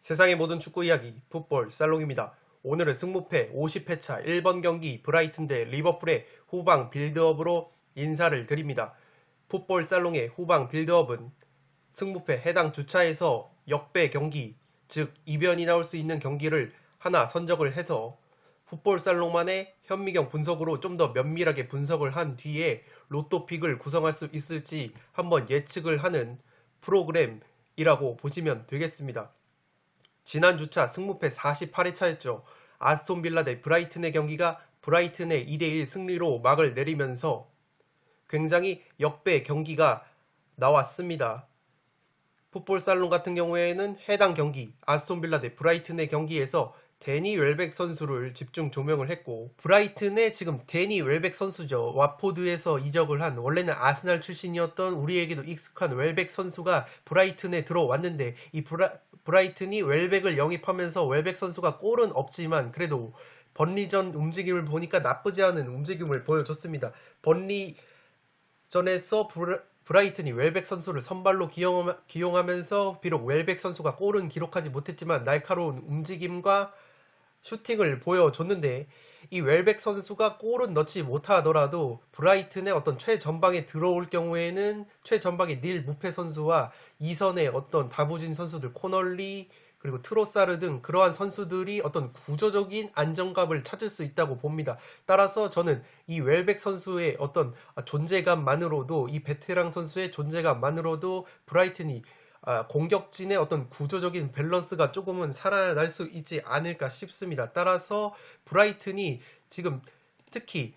세상의 모든 축구 이야기 풋볼 살롱입니다. 오늘은 승무패 50회차 1번 경기 브라이튼 대 리버풀의 후방 빌드업으로 인사를 드립니다. 풋볼 살롱의 후방 빌드업은 승무패 해당 주차에서 역배 경기, 즉 이변이 나올 수 있는 경기를 하나 선적을 해서 풋볼 살롱만의 현미경 분석으로 좀 더 면밀하게 분석을 한 뒤에 로또픽을 구성할 수 있을지 한번 예측을 하는 프로그램이라고 보시면 되겠습니다. 지난 주차 승무패 48회차였죠. 아스톤 빌라 대 브라이튼의 경기가 브라이튼의 2대1 승리로 막을 내리면서 굉장히 역배 경기가 나왔습니다. 풋볼 살롱 같은 경우에는 해당 경기 아스톤 빌라 대 브라이튼의 경기에서 데니 웰백 선수를 집중 조명을 했고, 브라이튼의 지금 데니 웰백 선수죠. 와포드에서 이적을 한, 원래는 아스날 출신이었던 우리에게도 익숙한 웰백 선수가 브라이튼에 들어왔는데, 이 브라이튼이 웰백을 영입하면서 웰백 선수가 골은 없지만 그래도 번리전 움직임을 보니까 나쁘지 않은 움직임을 보여줬습니다. 번리전에서 브라이튼이 웰백 선수를 선발로 기용하면서 비록 웰백 선수가 골은 기록하지 못했지만 날카로운 움직임과 슈팅을 보여줬는데, 이 웰백 선수가 골은 넣지 못하더라도 브라이튼의 어떤 최전방에 들어올 경우에는 최전방의 닐 무페 선수와 이선의 어떤 다부진 선수들 코널리 그리고 트로사르 등 그러한 선수들이 어떤 구조적인 안정감을 찾을 수 있다고 봅니다. 따라서 저는 이 웰백 선수의 어떤 존재감만으로도, 이 베테랑 선수의 존재감만으로도 브라이튼이 공격진의 어떤 구조적인 밸런스가 조금은 살아날 수 있지 않을까 싶습니다. 따라서 브라이튼이 지금 특히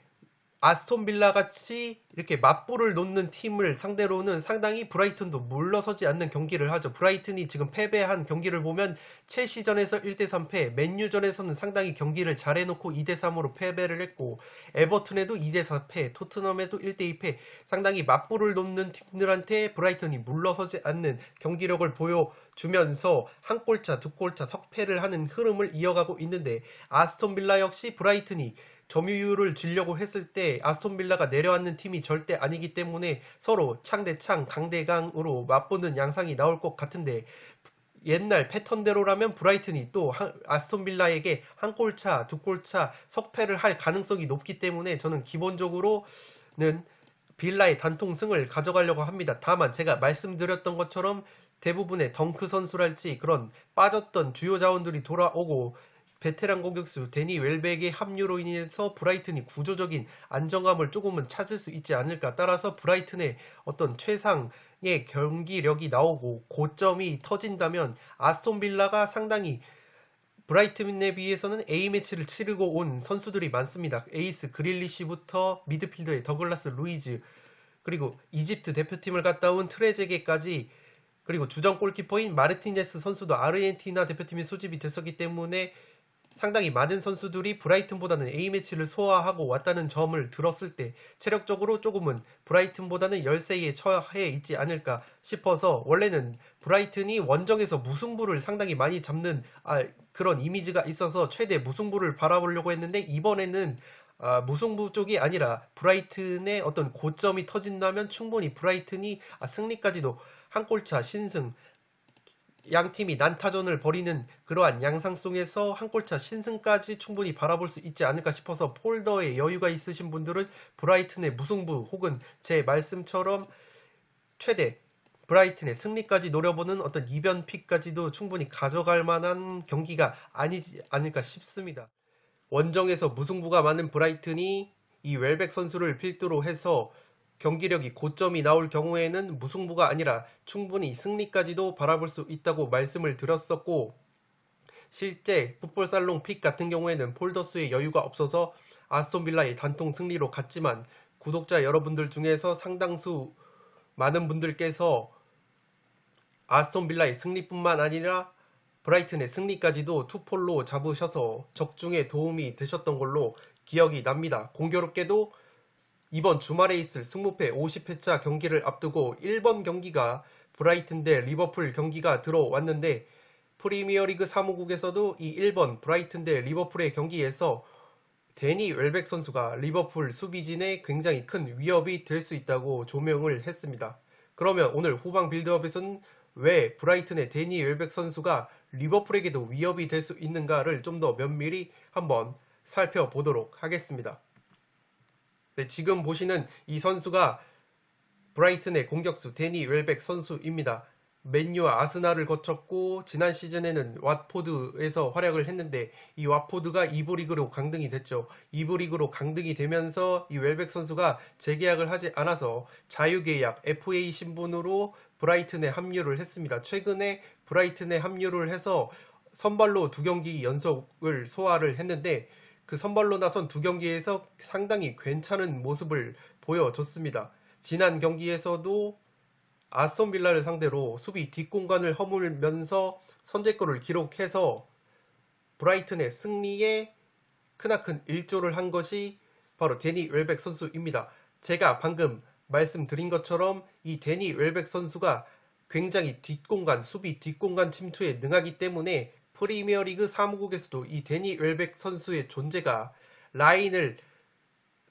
아스톤 빌라 같이 이렇게 맞불을 놓는 팀을 상대로는 상당히 브라이튼도 물러서지 않는 경기를 하죠. 브라이튼이 지금 패배한 경기를 보면 첼시전에서 1대3 패, 맨유전에서는 상당히 경기를 잘해놓고 2대3으로 패배를 했고, 에버튼에도 2대4 패, 토트넘에도 1대2 패, 상당히 맞불을 놓는 팀들한테 브라이튼이 물러서지 않는 경기력을 보여주면서 한 골차, 두 골차 석패를 하는 흐름을 이어가고 있는데, 아스톤 빌라 역시 브라이튼이 점유율을 주려고 했을 때 아스톤 빌라가 내려앉는 팀이 절대 아니기 때문에 서로 창대창 강대강으로 맞붙는 양상이 나올 것 같은데, 옛날 패턴대로라면 브라이튼이 또 아스톤 빌라에게 한 골차, 두 골차 석패를 할 가능성이 높기 때문에 저는 기본적으로는 빌라의 단통승을 가져가려고 합니다. 다만 제가 말씀드렸던 것처럼 대부분의 덩크 선수랄지 그런 빠졌던 주요 자원들이 돌아오고 베테랑 공격수 데니 웰백의 합류로 인해서 브라이튼이 구조적인 안정감을 조금은 찾을 수 있지 않을까. 따라서 브라이튼의 어떤 최상의 경기력이 나오고 고점이 터진다면 아스톤 빌라가 상당히 브라이튼에 비해서는 A매치를 치르고 온 선수들이 많습니다. 에이스 그릴리시부터 미드필더의 더글라스 루이즈, 그리고 이집트 대표팀을 갔다 온 트레제게까지, 그리고 주전 골키퍼인 마르티네스 선수도 아르헨티나 대표팀에 소집이 됐었기 때문에 상당히 많은 선수들이 브라이튼보다는 A매치를 소화하고 왔다는 점을 들었을 때 체력적으로 조금은 브라이튼보다는 열세에 처해 있지 않을까 싶어서, 원래는 브라이튼이 원정에서 무승부를 상당히 많이 잡는 그런 이미지가 있어서 최대 무승부를 바라보려고 했는데, 이번에는 무승부 쪽이 아니라 브라이튼의 어떤 고점이 터진다면 충분히 브라이튼이 승리까지도 한 골차 신승, 양 팀이 난타전을 벌이는 그러한 양상 속에서 한 골차 신승까지 충분히 바라볼 수 있지 않을까 싶어서, 폴더에 여유가 있으신 분들은 브라이튼의 무승부 혹은 제 말씀처럼 최대 브라이튼의 승리까지 노려보는 어떤 이변 픽까지도 충분히 가져갈 만한 경기가 아니지 않을까 싶습니다. 원정에서 무승부가 많은 브라이튼이 이 웰백 선수를 필두로 해서 경기력이 고점이 나올 경우에는 무승부가 아니라 충분히 승리까지도 바라볼 수 있다고 말씀을 드렸었고, 실제 풋볼살롱 픽 같은 경우에는 폴더스의 여유가 없어서 아스톤 빌라의 단통 승리로 갔지만, 구독자 여러분들 중에서 상당수 많은 분들께서 아스톤 빌라의 승리뿐만 아니라 브라이튼의 승리까지도 투폴로 잡으셔서 적중에 도움이 되셨던 걸로 기억이 납니다. 공교롭게도 이번 주말에 있을 승무패 50회차 경기를 앞두고 1번 경기가 브라이튼 대 리버풀 경기가 들어왔는데, 프리미어리그 사무국에서도 이 1번 브라이튼 대 리버풀의 경기에서 데니 웰백 선수가 리버풀 수비진에 굉장히 큰 위협이 될 수 있다고 조명을 했습니다. 그러면 오늘 후방 빌드업에서는 왜 브라이튼의 데니 웰백 선수가 리버풀에게도 위협이 될 수 있는가를 좀 더 면밀히 한번 살펴보도록 하겠습니다. 네, 지금 보시는 이 선수가 브라이튼의 공격수 데니 웰백 선수입니다. 맨유와 아스날을 거쳤고 지난 시즌에는 왓포드에서 활약을 했는데 이 왓포드가 2부 리그로 강등이 됐죠. 2부 리그로 강등이 되면서 이 웰백 선수가 재계약을 하지 않아서 자유계약 FA 신분으로 브라이튼에 합류를 했습니다. 최근에 브라이튼에 합류를 해서 선발로 2경기 연속을 소화를 했는데 그 선발로 나선 2경기에서 상당히 괜찮은 모습을 보여줬습니다. 지난 경기에서도 아스톤 빌라를 상대로 수비 뒷공간을 허물면서 선제골을 기록해서 브라이튼의 승리에 크나큰 일조를 한 것이 바로 데니 웰백 선수입니다. 제가 방금 말씀드린 것처럼 이 데니 웰백 선수가 굉장히 뒷공간, 수비 뒷공간 침투에 능하기 때문에 프리미어리그 사무국에서도 이 데니 웰백 선수의 존재가 라인을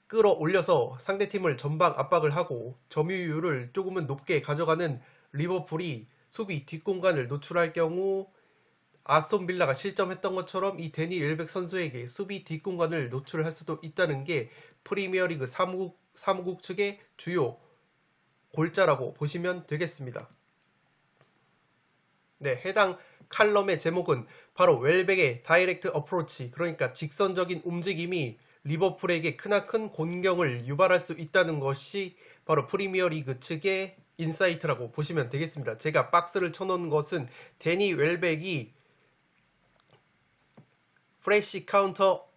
끌어올려서 상대팀을 전방 압박을 하고 점유율을 조금은 높게 가져가는 리버풀이 수비 뒷공간을 노출할 경우 아스톤 빌라가 실점했던 것처럼 이 데니 웰백 선수에게 수비 뒷공간을 노출할 수도 있다는 게 프리미어리그 사무국 측의 주요 골자라고 보시면 되겠습니다. 네, 해당 칼럼의 제목은 바로 웰백의 다이렉트 어프로치, 그러니까 직선적인 움직임이 리버풀에게 크나큰 곤경을 유발할 수 있다는 것이 바로 프리미어리그 측의 인사이트라고 보시면 되겠습니다. 제가 박스를 쳐놓은 것은 데니 웰백이 프레시 카운터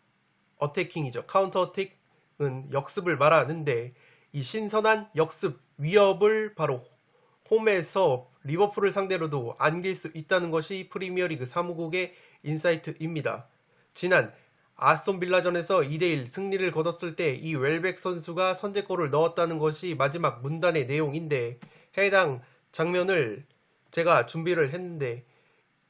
어태킹이죠. 카운터 어택은 역습을 말하는데 이 신선한 역습 위협을 바로 홈에서 리버풀을 상대로도 안길 수 있다는 것이 프리미어리그 사무국의 인사이트입니다. 지난 아스톤 빌라전에서 2대1 승리를 거뒀을 때 이 웰백 선수가 선제골을 넣었다는 것이 마지막 문단의 내용인데 해당 장면을 제가 준비를 했는데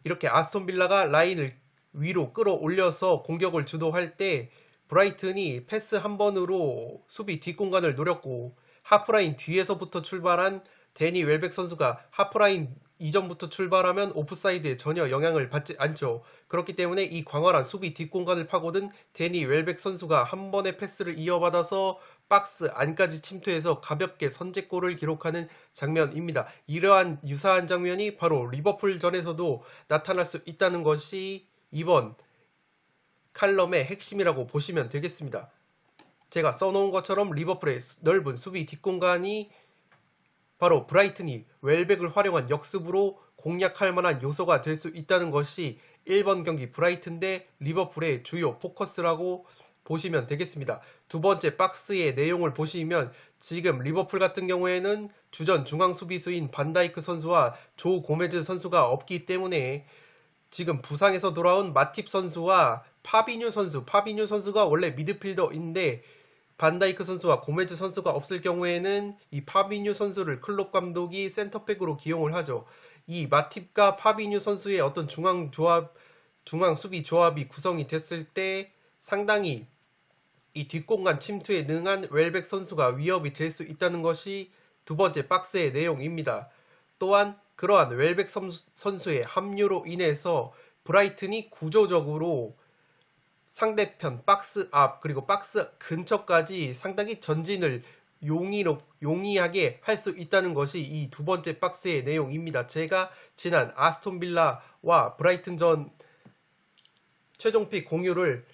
이렇게 아스톤 빌라가 라인을 위로 끌어올려서 공격을 주도할 때 브라이튼이 패스 한 번으로 수비 뒷공간을 노렸고 하프라인 뒤에서부터 출발한 데니 웰백 선수가 하프라인 이전부터 출발하면 오프사이드에 전혀 영향을 받지 않죠. 그렇기 때문에 이 광활한 수비 뒷공간을 파고든 데니 웰백 선수가 한 번의 패스를 이어받아서 박스 안까지 침투해서 가볍게 선제골을 기록하는 장면입니다. 이러한 유사한 장면이 바로 리버풀전에서도 나타날 수 있다는 것이 이번 칼럼의 핵심이라고 보시면 되겠습니다. 제가 써놓은 것처럼 리버풀의 넓은 수비 뒷공간이 바로 브라이튼이 웰백을 활용한 역습으로 공략할 만한 요소가 될 수 있다는 것이 1번 경기 브라이튼 대 리버풀의 주요 포커스라고 보시면 되겠습니다. 두 번째 박스의 내용을 보시면 지금 리버풀 같은 경우에는 주전 중앙 수비수인 반다이크 선수와 조 고메즈 선수가 없기 때문에 지금 부상에서 돌아온 마팁 선수와 파비뉴 선수가 원래 미드필더인데 반다이크 선수와 고메즈 선수가 없을 경우에는 이 파비뉴 선수를 클롭 감독이 센터백으로 기용을 하죠. 이 마팁과 파비뉴 선수의 어떤 중앙 수비 조합이 구성이 됐을 때 상당히 이 뒷공간 침투에 능한 웰백 선수가 위협이 될 수 있다는 것이 두 번째 박스의 내용입니다. 또한 그러한 웰백 선수의 합류로 인해서 브라이튼이 구조적으로 상대편 박스 앞 그리고 박스 근처까지 상당히 전진을 용이하게 할 수 있다는 것이 이 두 번째 박스의 내용입니다. 제가 지난 아스톤 빌라와 브라이튼전 최종픽 공유를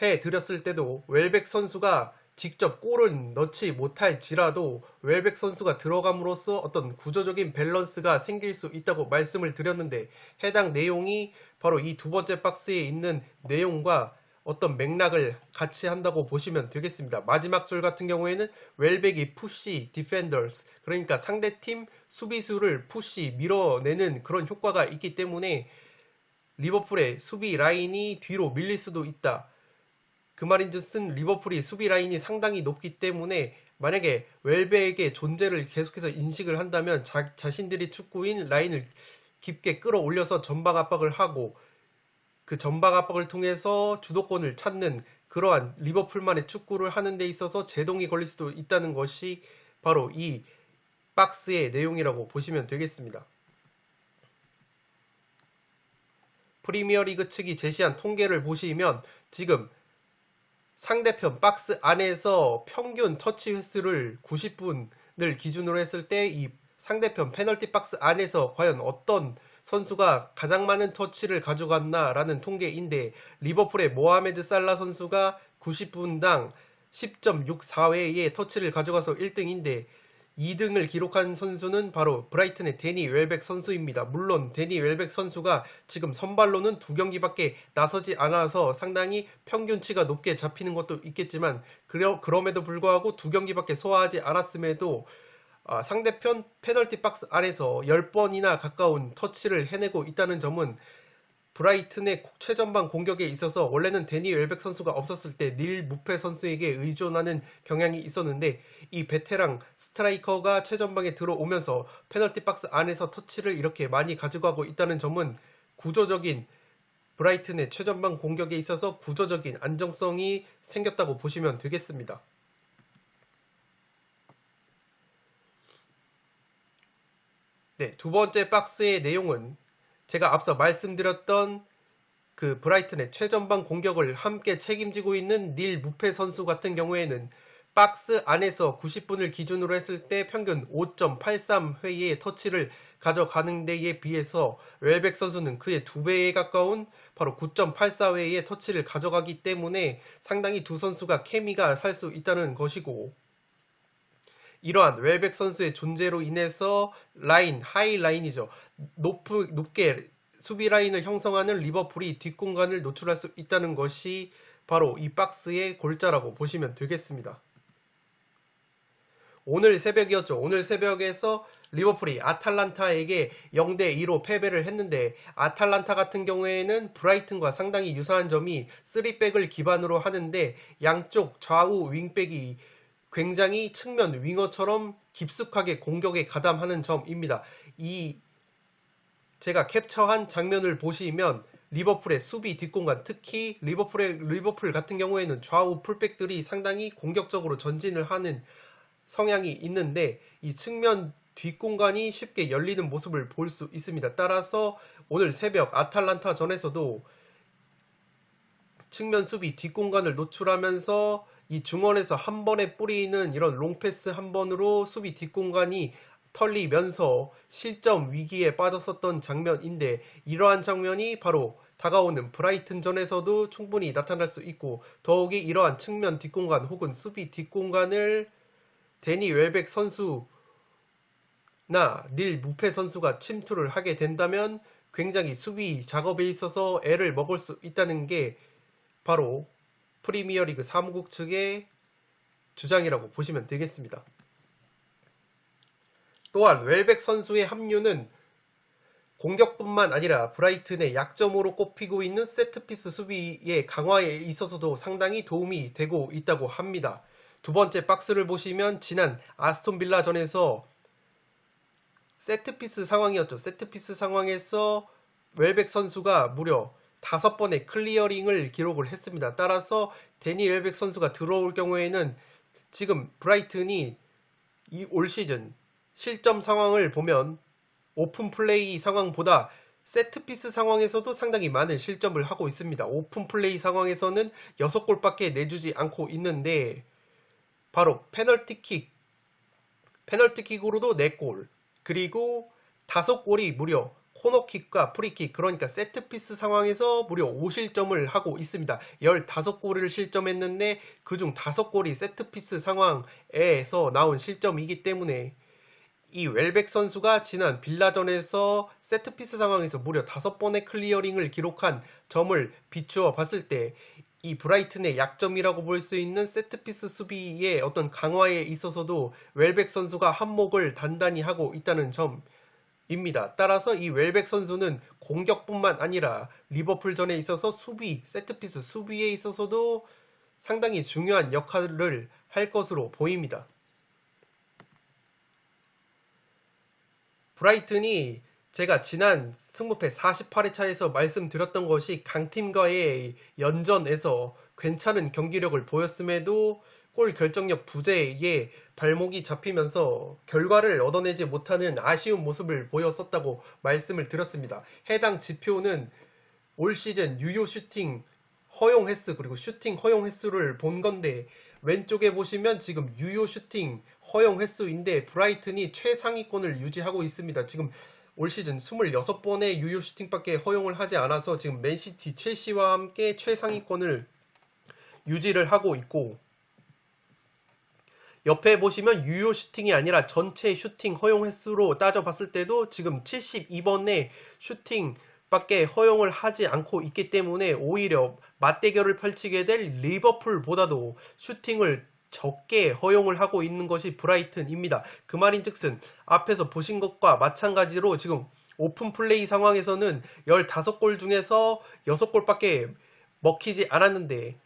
해드렸을 때도 웰백 선수가 직접 골은 넣지 못할지라도 웰백 선수가 들어감으로써 어떤 구조적인 밸런스가 생길 수 있다고 말씀을 드렸는데 해당 내용이 바로 이 두 번째 박스에 있는 내용과 어떤 맥락을 같이 한다고 보시면 되겠습니다. 마지막 줄 같은 경우에는 웰백이 푸시 디펜더스 그러니까 상대팀 수비수를 푸시 밀어내는 그런 효과가 있기 때문에 리버풀의 수비 라인이 뒤로 밀릴 수도 있다. 그 말인즉슨 리버풀이 수비 라인이 상당히 높기 때문에 만약에 웰백의 존재를 계속해서 인식을 한다면 자신들이 축구인 라인을 깊게 끌어올려서 전방 압박을 하고 그 전방 압박을 통해서 주도권을 찾는 그러한 리버풀만의 축구를 하는 데 있어서 제동이 걸릴 수도 있다는 것이 바로 이 박스의 내용이라고 보시면 되겠습니다. 프리미어리그 측이 제시한 통계를 보시면 지금 상대편 박스 안에서 평균 터치 횟수를 90분을 기준으로 했을 때 이 상대편 페널티 박스 안에서 과연 어떤 선수가 가장 많은 터치를 가져갔나라는 통계인데 리버풀의 모하메드 살라 선수가 90분당 10.64회의 터치를 가져가서 1등인데 2등을 기록한 선수는 바로 브라이튼의 데니 웰백 선수입니다. 물론 데니 웰백 선수가 지금 선발로는 2경기밖에 나서지 않아서 상당히 평균치가 높게 잡히는 것도 있겠지만 그럼에도 불구하고 2경기밖에 소화하지 않았음에도 상대편 페널티 박스 안에서 10번이나 가까운 터치를 해내고 있다는 점은 브라이튼의 최전방 공격에 있어서 원래는 데니 웰백 선수가 없었을 때 닐 무페 선수에게 의존하는 경향이 있었는데 이 베테랑 스트라이커가 최전방에 들어오면서 페널티 박스 안에서 터치를 이렇게 많이 가져가고 있다는 점은 구조적인 브라이튼의 최전방 공격에 있어서 구조적인 안정성이 생겼다고 보시면 되겠습니다. 네, 두 번째 박스의 내용은 제가 앞서 말씀드렸던 그 브라이튼의 최전방 공격을 함께 책임지고 있는 닐 무페 선수 같은 경우에는 박스 안에서 90분을 기준으로 했을 때 평균 5.83회의 터치를 가져가는 데에 비해서 웰백 선수는 그의 2배에 가까운 바로 9.84회의 터치를 가져가기 때문에 상당히 두 선수가 케미가 살 수 있다는 것이고 이러한 웰백 선수의 존재로 인해서 하이 라인이죠. 높게 수비 라인을 형성하는 리버풀이 뒷공간을 노출할 수 있다는 것이 바로 이 박스의 골자라고 보시면 되겠습니다. 오늘 새벽이었죠. 오늘 새벽에서 리버풀이 아탈란타에게 0대2로 패배를 했는데 아탈란타 같은 경우에는 브라이튼과 상당히 유사한 점이 3백을 기반으로 하는데 양쪽 좌우 윙백이 굉장히 측면 윙어처럼 깊숙하게 공격에 가담하는 점입니다. 제가 캡처한 장면을 보시면 리버풀의 수비 뒷공간, 특히 리버풀 같은 경우에는 좌우 풀백들이 상당히 공격적으로 전진을 하는 성향이 있는데 이 측면 뒷공간이 쉽게 열리는 모습을 볼 수 있습니다. 따라서 오늘 새벽 아탈란타 전에서도 측면 수비 뒷공간을 노출하면서 이 중원에서 한 번에 뿌리는 이런 롱패스 한 번으로 수비 뒷공간이 털리면서 실점 위기에 빠졌었던 장면인데 이러한 장면이 바로 다가오는 브라이튼전에서도 충분히 나타날 수 있고 더욱이 이러한 측면 뒷공간 혹은 수비 뒷공간을 데니 웰백 선수나 닐 무페 선수가 침투를 하게 된다면 굉장히 수비 작업에 있어서 애를 먹을 수 있다는 게 바로 프리미어리그 사무국 측의 주장이라고 보시면 되겠습니다. 또한 웰백 선수의 합류는 공격뿐만 아니라 브라이튼의 약점으로 꼽히고 있는 세트피스 수비의 강화에 있어서도 상당히 도움이 되고 있다고 합니다. 두 번째 박스를 보시면 지난 아스톤 빌라전에서 세트피스 상황이었죠. 세트피스 상황에서 웰백 선수가 무려 5번의 클리어링을 기록을 했습니다. 따라서 데니 웰백 선수가 들어올 경우에는 지금 브라이튼이 올 시즌 실점 상황을 보면 오픈 플레이 상황보다 세트피스 상황에서도 상당히 많은 실점을 하고 있습니다. 오픈 플레이 상황에서는 6골밖에 내주지 않고 있는데 바로 페널티킥으로도 4골 그리고 5골이 무려 코너킥과 프리킥 그러니까 세트피스 상황에서 무려 5실점을 하고 있습니다. 15골을 실점했는데 그중 5골이 세트피스 상황에서 나온 실점이기 때문에 이 웰백 선수가 지난 빌라전에서 세트피스 상황에서 무려 5번의 클리어링을 기록한 점을 비추어 봤을 때 이 브라이튼의 약점이라고 볼 수 있는 세트피스 수비의 어떤 강화에 있어서도 웰백 선수가 한몫을 단단히 하고 있다는 점입니다. 따라서 이 웰백 선수는 공격뿐만 아니라 리버풀전에 있어서 세트피스 수비에 있어서도 상당히 중요한 역할을 할 것으로 보입니다. 브라이튼이 제가 지난 승부패 48회차에서 말씀드렸던 것이 강팀과의 연전에서 괜찮은 경기력을 보였음에도 골 결정력 부재에 발목이 잡히면서 결과를 얻어내지 못하는 아쉬운 모습을 보였었다고 말씀을 드렸습니다. 해당 지표는 올 시즌 유효 슈팅 허용 횟수 그리고 슈팅 허용 횟수를 본 건데 왼쪽에 보시면 지금 유효 슈팅 허용 횟수인데 브라이튼이 최상위권을 유지하고 있습니다. 지금 올 시즌 26번의 유효 슈팅밖에 허용을 하지 않아서 지금 맨시티, 첼시와 함께 최상위권을 유지를 하고 있고 옆에 보시면 유효 슈팅이 아니라 전체 슈팅 허용 횟수로 따져봤을 때도 지금 72번의 슈팅밖에 허용을 하지 않고 있기 때문에 오히려 맞대결을 펼치게 될 리버풀보다도 슈팅을 적게 허용을 하고 있는 것이 브라이튼입니다. 그 말인즉슨 앞에서 보신 것과 마찬가지로 지금 오픈 플레이 상황에서는 15골 중에서 6골밖에 먹히지 않았는데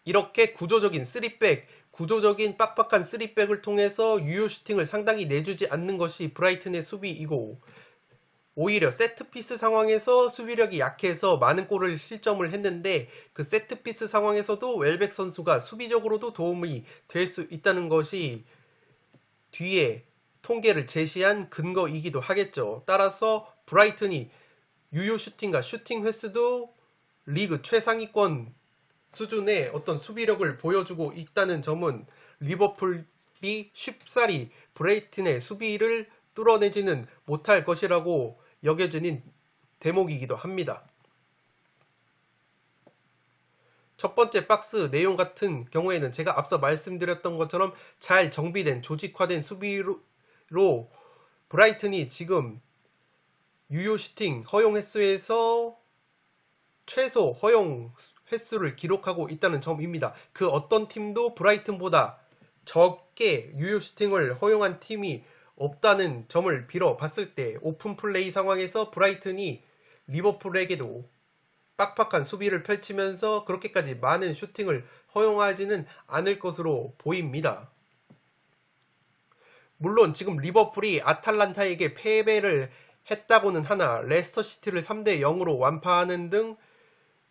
이렇게 구조적인 3백, 구조적인 빡빡한 3백을 통해서 유효 슈팅을 상당히 내주지 않는 것이 브라이튼의 수비이고 오히려 세트피스 상황에서 수비력이 약해서 많은 골을 실점을 했는데 그 세트피스 상황에서도 웰백 선수가 수비적으로도 도움이 될 수 있다는 것이 뒤에 통계를 제시한 근거이기도 하겠죠. 따라서 브라이튼이 유효 슈팅과 슈팅 횟수도 리그 최상위권 수준의 어떤 수비력을 보여주고 있다는 점은 리버풀이 쉽사리 브라이튼의 수비를 뚫어내지는 못할 것이라고 여겨지는 대목이기도 합니다. 첫 번째 박스 내용 같은 경우에는 제가 앞서 말씀드렸던 것처럼 잘 정비된 조직화된 수비로 브라이튼이 지금 유효 슈팅 허용 횟수에서 최소 허용 횟수를 기록하고 있다는 점입니다. 그 어떤 팀도 브라이튼보다 적게 유효 슈팅을 허용한 팀이 없다는 점을 빌어 봤을 때 오픈 플레이 상황에서 브라이튼이 리버풀에게도 빡빡한 수비를 펼치면서 그렇게까지 많은 슈팅을 허용하지는 않을 것으로 보입니다. 물론 지금 리버풀이 아탈란타에게 패배를 했다고는 하나 레스터시티를 3대 0으로 완파하는 등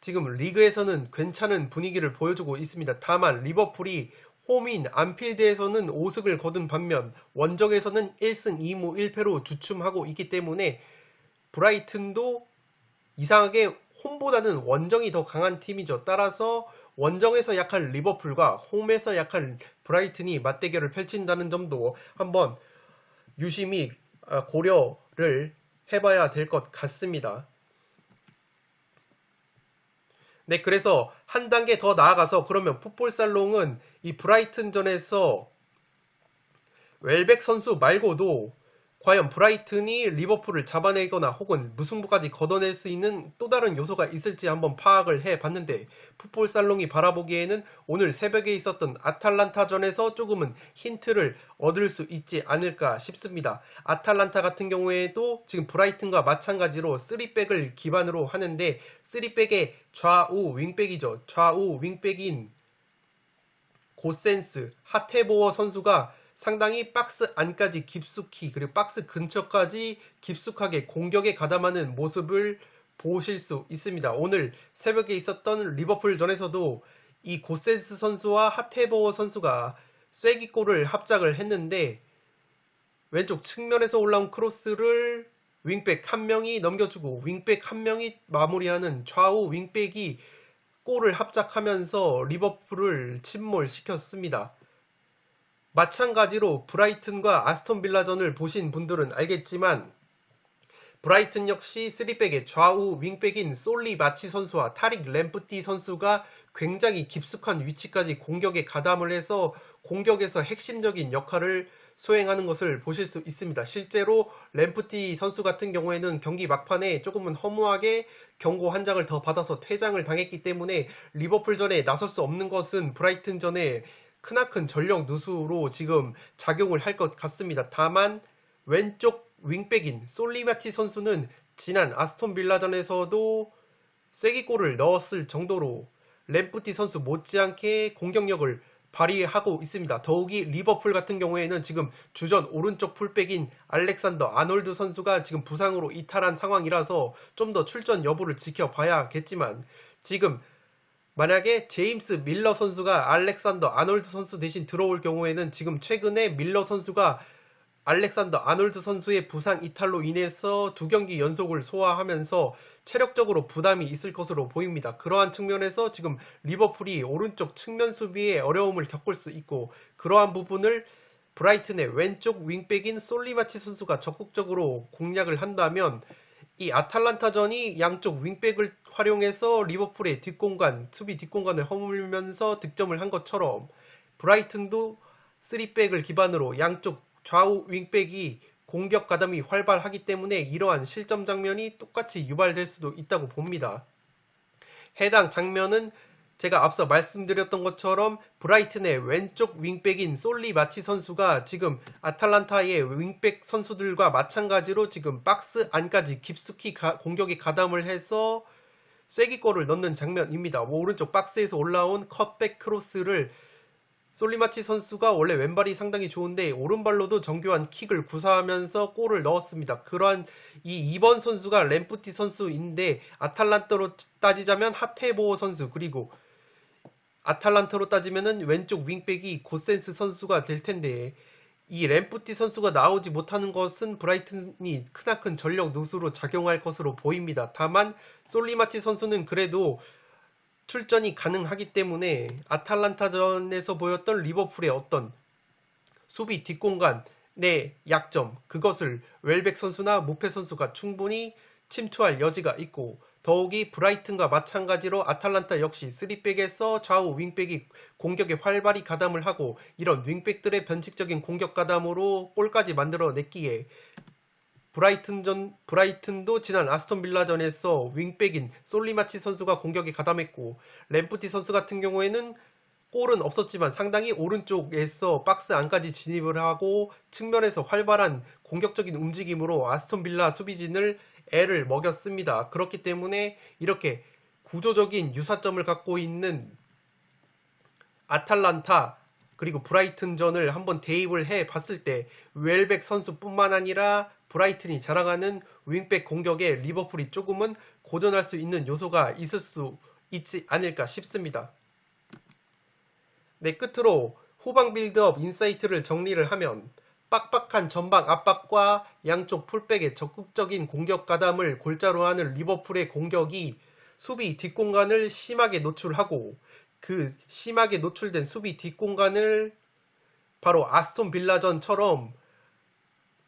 지금 리그에서는 괜찮은 분위기를 보여주고 있습니다. 다만 리버풀이 홈인 안필드에서는 5승을 거둔 반면 원정에서는 1승 2무 1패로 주춤하고 있기 때문에 브라이튼도 이상하게 홈보다는 원정이 더 강한 팀이죠. 따라서 원정에서 약한 리버풀과 홈에서 약한 브라이튼이 맞대결을 펼친다는 점도 한번 유심히 고려를 해봐야 될 것 같습니다. 네, 그래서 한 단계 더 나아가서 그러면 풋볼살롱은 이 브라이튼전에서 웰백 선수 말고도 과연 브라이튼이 리버풀을 잡아내거나 혹은 무승부까지 걷어낼 수 있는 또 다른 요소가 있을지 한번 파악을 해봤는데 풋볼살롱이 바라보기에는 오늘 새벽에 있었던 아탈란타전에서 조금은 힌트를 얻을 수 있지 않을까 싶습니다. 아탈란타 같은 경우에도 지금 브라이튼과 마찬가지로 3백을 기반으로 하는데 3백의 좌우 윙백이죠. 좌우 윙백인 고센스, 하테보어 선수가 상당히 박스 안까지 깊숙이 그리고 박스 근처까지 깊숙하게 공격에 가담하는 모습을 보실 수 있습니다. 오늘 새벽에 있었던 리버풀전에서도 이 고센스 선수와 하테보어 선수가 쐐기골을 합작을 했는데 왼쪽 측면에서 올라온 크로스를 윙백 한 명이 넘겨주고 윙백 한 명이 마무리하는 좌우 윙백이 골을 합작하면서 리버풀을 침몰시켰습니다. 마찬가지로 브라이튼과 아스톤 빌라전을 보신 분들은 알겠지만 브라이튼 역시 3백의 좌우 윙백인 솔리 마치 선수와 타릭 램프티 선수가 굉장히 깊숙한 위치까지 공격에 가담을 해서 공격에서 핵심적인 역할을 수행하는 것을 보실 수 있습니다. 실제로 램프티 선수 같은 경우에는 경기 막판에 조금은 허무하게 경고 한 장을 더 받아서 퇴장을 당했기 때문에 리버풀전에 나설 수 없는 것은 브라이튼전에 크나큰 전력 누수로 지금 작용을 할 것 같습니다. 다만 왼쪽 윙백인 솔리마치 선수는 지난 아스톤 빌라전에서도 쐐기골을 넣었을 정도로 램프티 선수 못지않게 공격력을 발휘하고 있습니다. 더욱이 리버풀 같은 경우에는 지금 주전 오른쪽 풀백인 알렉산더 아놀드 선수가 지금 부상으로 이탈한 상황이라서 좀 더 출전 여부를 지켜봐야겠지만 지금 만약에 제임스 밀러 선수가 알렉산더 아놀드 선수 대신 들어올 경우에는 지금 최근에 밀러 선수가 알렉산더 아놀드 선수의 부상 이탈로 인해서 2경기 연속을 소화하면서 체력적으로 부담이 있을 것으로 보입니다. 그러한 측면에서 지금 리버풀이 오른쪽 측면 수비에 어려움을 겪을 수 있고, 그러한 부분을 브라이튼의 왼쪽 윙백인 솔리마치 선수가 적극적으로 공략을 한다면 이 아탈란타전이 양쪽 윙백을 활용해서 리버풀의 뒷공간, 수비 뒷공간을 허물면서 득점을 한 것처럼 브라이튼도 3백을 기반으로 양쪽 좌우 윙백이 공격 가담이 활발하기 때문에 이러한 실점 장면이 똑같이 유발될 수도 있다고 봅니다. 해당 장면은 제가 앞서 말씀드렸던 것처럼 브라이튼의 왼쪽 윙백인 솔리 마치 선수가 지금 아탈란타의 윙백 선수들과 마찬가지로 지금 박스 안까지 깊숙이 공격에 가담을 해서 쐐기골을 넣는 장면입니다. 오른쪽 박스에서 올라온 컷백 크로스를 솔리마치 선수가 원래 왼발이 상당히 좋은데 오른발로도 정교한 킥을 구사하면서 골을 넣었습니다. 그러한 이 2번 선수가 램프티 선수인데 아탈란타로 따지자면 하테보어 선수, 그리고 아탈란타로 따지면은 왼쪽 윙백이 고센스 선수가 될 텐데, 이 램프티 선수가 나오지 못하는 것은 브라이튼이 크나큰 전력 누수로 작용할 것으로 보입니다. 다만 솔리마치 선수는 그래도 출전이 가능하기 때문에 아탈란타전에서 보였던 리버풀의 어떤 수비 뒷공간의 약점, 그것을 웰백 선수나 무페 선수가 충분히 침투할 여지가 있고, 더욱이 브라이튼과 마찬가지로 아탈란타 역시 3백에서 좌우 윙백이 공격에 활발히 가담을 하고 이런 윙백들의 변칙적인 공격 가담으로 골까지 만들어냈기에 브라이튼도 지난 아스톤 빌라전에서 윙백인 솔리마치 선수가 공격에 가담했고, 램프티 선수 같은 경우에는 골은 없었지만 상당히 오른쪽에서 박스 안까지 진입을 하고 측면에서 활발한 공격적인 움직임으로 아스톤 빌라 수비진을 애를 먹였습니다. 그렇기 때문에 이렇게 구조적인 유사점을 갖고 있는 아탈란타 그리고 브라이튼전을 한번 대입을 해 봤을 때 웰백 선수뿐만 아니라 브라이튼이 자랑하는 윙백 공격에 리버풀이 조금은 고전할 수 있는 요소가 있을 수 있지 않을까 싶습니다. 네, 끝으로 후방 빌드업 인사이트를 정리를 하면 빡빡한 전방 압박과 양쪽 풀백의 적극적인 공격 가담을 골자로 하는 리버풀의 공격이 수비 뒷공간을 심하게 노출하고, 그 심하게 노출된 수비 뒷공간을 바로 아스톤 빌라전처럼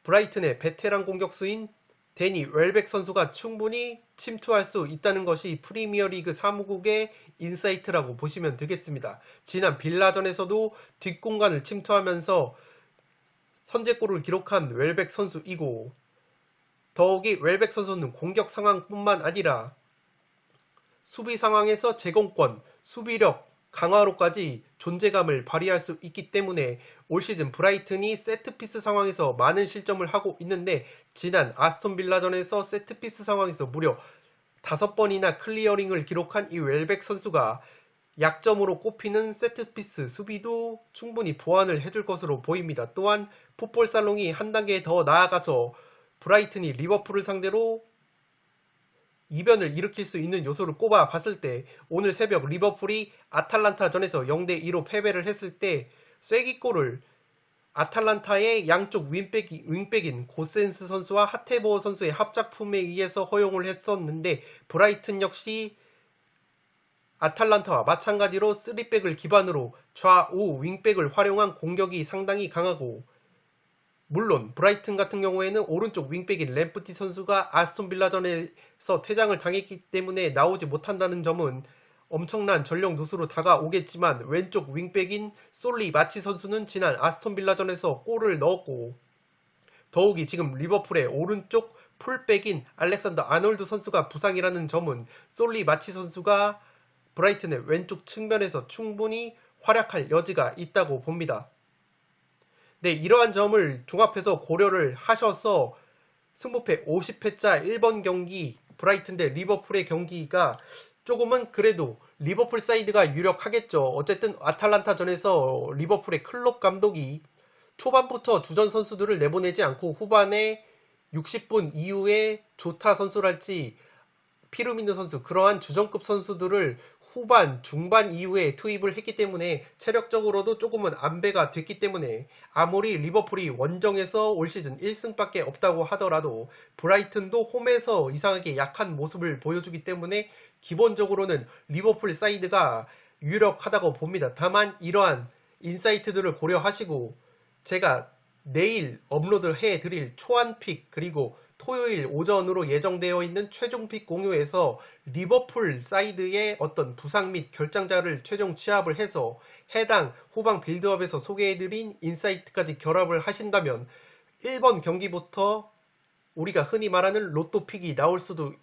브라이튼의 베테랑 공격수인 데니 웰백 선수가 충분히 침투할 수 있다는 것이 프리미어리그 사무국의 인사이트라고 보시면 되겠습니다. 지난 빌라전에서도 뒷공간을 침투하면서 선제골을 기록한 웰백 선수이고, 더욱이 웰백 선수는 공격 상황뿐만 아니라 수비 상황에서 제공권, 수비력 강화로까지 존재감을 발휘할 수 있기 때문에 올 시즌 브라이튼이 세트피스 상황에서 많은 실점을 하고 있는데, 지난 아스톤 빌라전에서 세트피스 상황에서 무려 5번이나 클리어링을 기록한 이 웰백 선수가 약점으로 꼽히는 세트피스 수비도 충분히 보완을 해줄 것으로 보입니다. 또한 풋볼살롱이 한 단계 더 나아가서 브라이튼이 리버풀을 상대로 이변을 일으킬 수 있는 요소를 꼽아 봤을 때, 오늘 새벽 리버풀이 아탈란타전에서 0대2로 패배를 했을 때 쐐기골을 아탈란타의 양쪽 윙백인 고센스 선수와 하테보어 선수의 합작품에 의해서 허용을 했었는데, 브라이튼 역시 아탈란타와 마찬가지로 3백을 기반으로 좌우 윙백을 활용한 공격이 상당히 강하고, 물론 브라이튼 같은 경우에는 오른쪽 윙백인 램프티 선수가 아스톤 빌라전에서 퇴장을 당했기 때문에 나오지 못한다는 점은 엄청난 전력 누수로 다가오겠지만, 왼쪽 윙백인 솔리 마치 선수는 지난 아스톤 빌라전에서 골을 넣었고, 더욱이 지금 리버풀의 오른쪽 풀백인 알렉산더 아놀드 선수가 부상이라는 점은 솔리 마치 선수가 브라이튼의 왼쪽 측면에서 충분히 활약할 여지가 있다고 봅니다. 네, 이러한 점을 종합해서 고려를 하셔서 승부패 50회짜 1번 경기 브라이튼 대 리버풀의 경기가 조금은 그래도 리버풀 사이드가 유력하겠죠. 어쨌든 아탈란타전에서 리버풀의 클롭 감독이 초반부터 주전 선수들을 내보내지 않고 후반에 60분 이후에 조타 선수랄지 피르미누 선수 그러한 주전급 선수들을 후반, 중반 이후에 투입을 했기 때문에 체력적으로도 조금은 안배가 됐기 때문에 아무리 리버풀이 원정에서 올 시즌 1승밖에 없다고 하더라도 브라이튼도 홈에서 이상하게 약한 모습을 보여주기 때문에 기본적으로는 리버풀 사이드가 유력하다고 봅니다. 다만 이러한 인사이트들을 고려하시고 제가 내일 업로드해 드릴 초안픽 그리고 토요일 오전으로 예정되어 있는 최종픽 공유에서 리버풀 사이드의 어떤 부상 및 결장자를 최종 취합을 해서 해당 후방 빌드업에서 소개해드린 인사이트까지 결합을 하신다면 1번 경기부터 우리가 흔히 말하는 로또픽이 나올 수도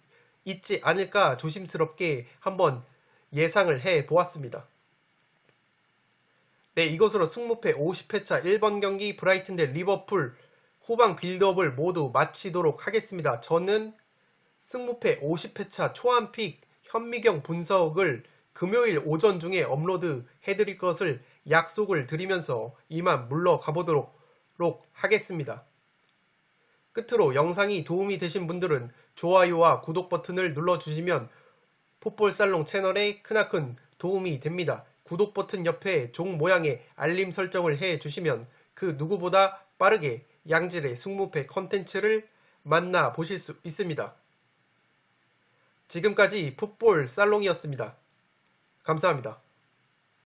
있지 않을까 조심스럽게 한번 예상을 해 보았습니다. 네, 이것으로 승무패 50회차 1번 경기 브라이튼 대 리버풀 후방 빌드업을 모두 마치도록 하겠습니다. 저는 승무패 50회차 초안픽 현미경 분석을 금요일 오전 중에 업로드 해드릴 것을 약속을 드리면서 이만 물러가 보도록 하겠습니다. 끝으로 영상이 도움이 되신 분들은 좋아요와 구독 버튼을 눌러주시면 풋볼살롱 채널에 크나큰 도움이 됩니다. 구독 버튼 옆에 종 모양의 알림 설정을 해주시면 그 누구보다 빠르게 양질의 승무패 컨텐츠를 만나보실 수 있습니다. 지금까지 풋볼 살롱이었습니다. 감사합니다.